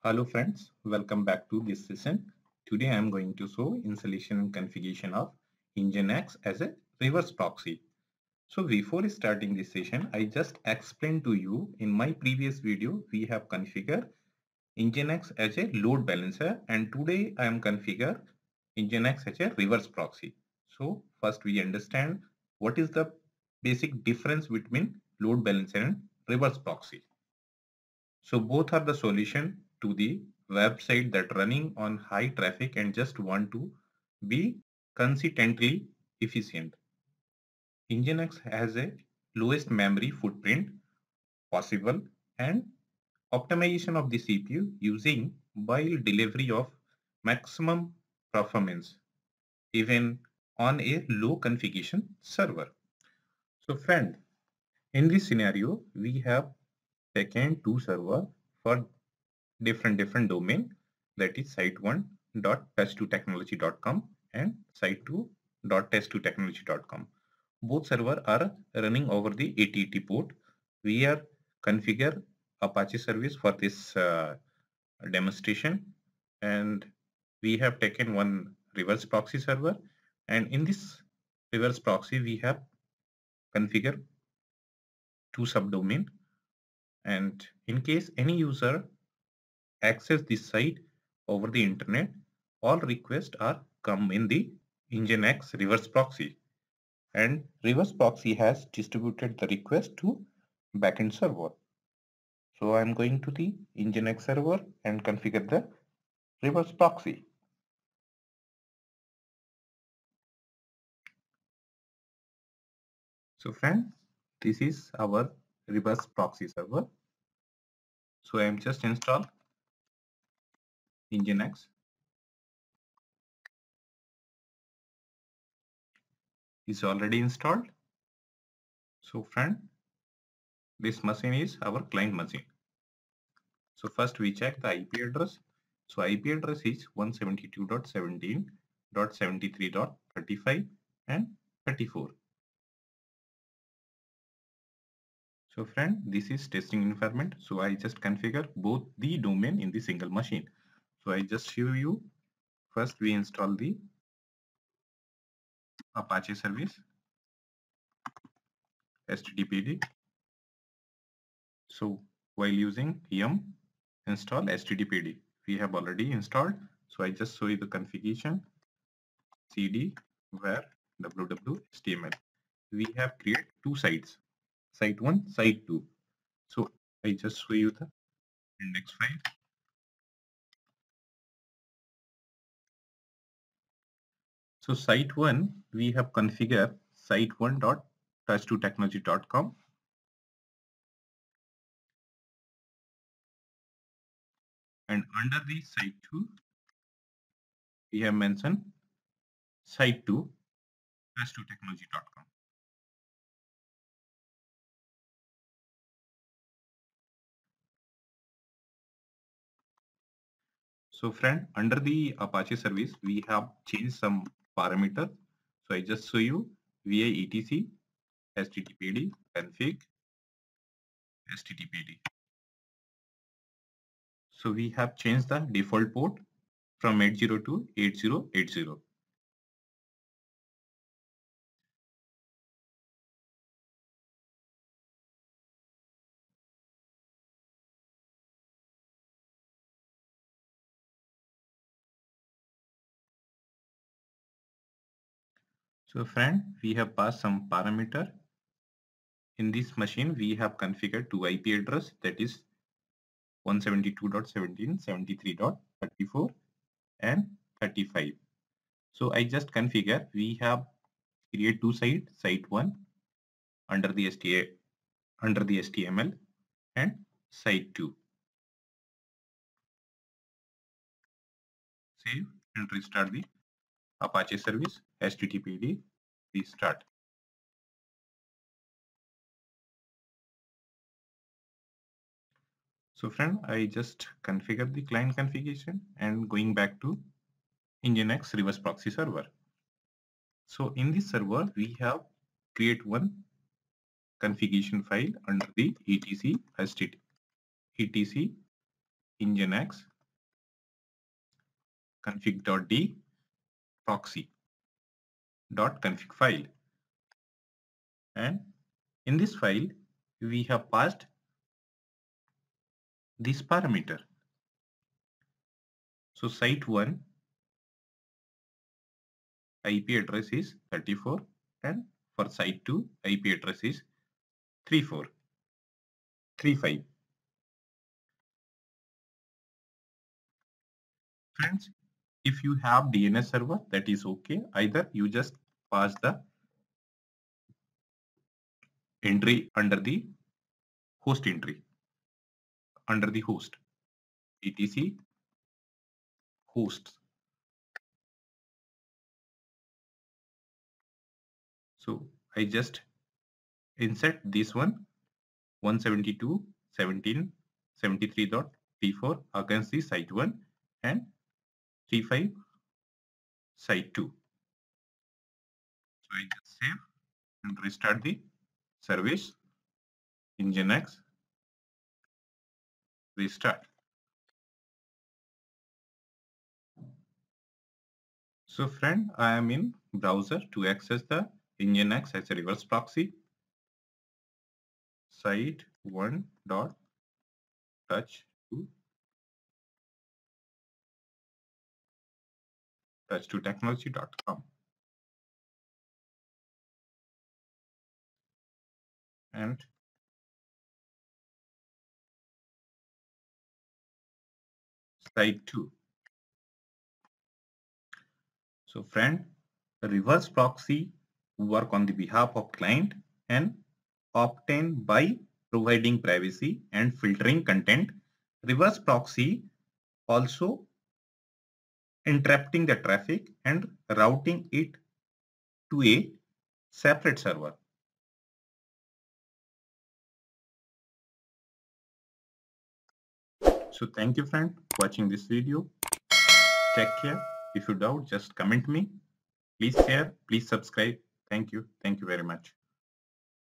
Hello friends, welcome back to this session. Today I am going to show installation and configuration of Nginx as a reverse proxy. So before starting this session, I just explained to you in my previous video we have configured Nginx as a load balancer, and today I am configure Nginx as a reverse proxy. So first we understand what is the basic difference between load balancer and reverse proxy. So both are the solution to the website that running on high traffic and just want to be consistently efficient. Nginx has a lowest memory footprint possible and optimization of the CPU using while delivery of maximum performance even on a low configuration server. So friend, in this scenario, we have taken two server for different domain, that is site1.test2technology.com and site2.test2technology.com. Both server are running over the 8080 port. We are configure Apache service for this demonstration, and we have taken one reverse proxy server, and in this reverse proxy we have configured two subdomain, and in case any user access this site over the internet, all requests are come in the Nginx reverse proxy, and reverse proxy has distributed the request to backend server. So I'm going to the Nginx server and configure the reverse proxy. So friends, this is our reverse proxy server. So I'm just install Nginx. Is already installed. So friend, this machine is our client machine. So first we check the IP address. So IP address is 172.17.73.35 and 34. So friend, this is testing environment. So I just configure both the domain in the single machine. So I just show you. First we install the Apache service HTTPD. So while using yum install HTTPD, we have already installed. So I just show you the configuration cd where www.html. We have created two sites, site 1, site 2. So I just show you the index file. So site 1, we have configured site1.touch2technology.com, and under the site 2, we have mentioned site 2 touch2technology.com. So friend, under the Apache service, we have changed some parameters. So I just show you via etc httpd config httpd. So we have changed the default port from 80 to 8080. So friend, we have passed some parameter. In this machine, we have configured two IP address, that is 172.17.73.34 and 35. So I just configure, we have create two sites, site 1 under the HTML and site 2. Save and restart the Apache service HTTPD restart. So friend, I just configure the client configuration and going back to Nginx reverse proxy server. So in this server, we have create one configuration file under the etc nginx config.d proxy.config file, and in this file we have passed this parameter. So site 1 IP address is 34 and for site 2 IP address is 3435. Friends, if you have DNS server, that is okay. Either you just pass the entry under the host entry, under the host, etc hosts. So I just insert this one 172.17.73.34 against the site 1 and 35 site 2. So I just save and restart the service. Nginx restart. So friend, I am in browser to access the Nginx as a reverse proxy. Site 1 dot touch2technology.com, and site 2. So friend, a reverse proxy work on the behalf of client and obtain by providing privacy and filtering content. Reverse proxy also interrupting the traffic and routing it to a separate server. So thank you friend for watching this video. Take care. If you doubt, just comment me. Please share, please subscribe. Thank you. Thank you very much.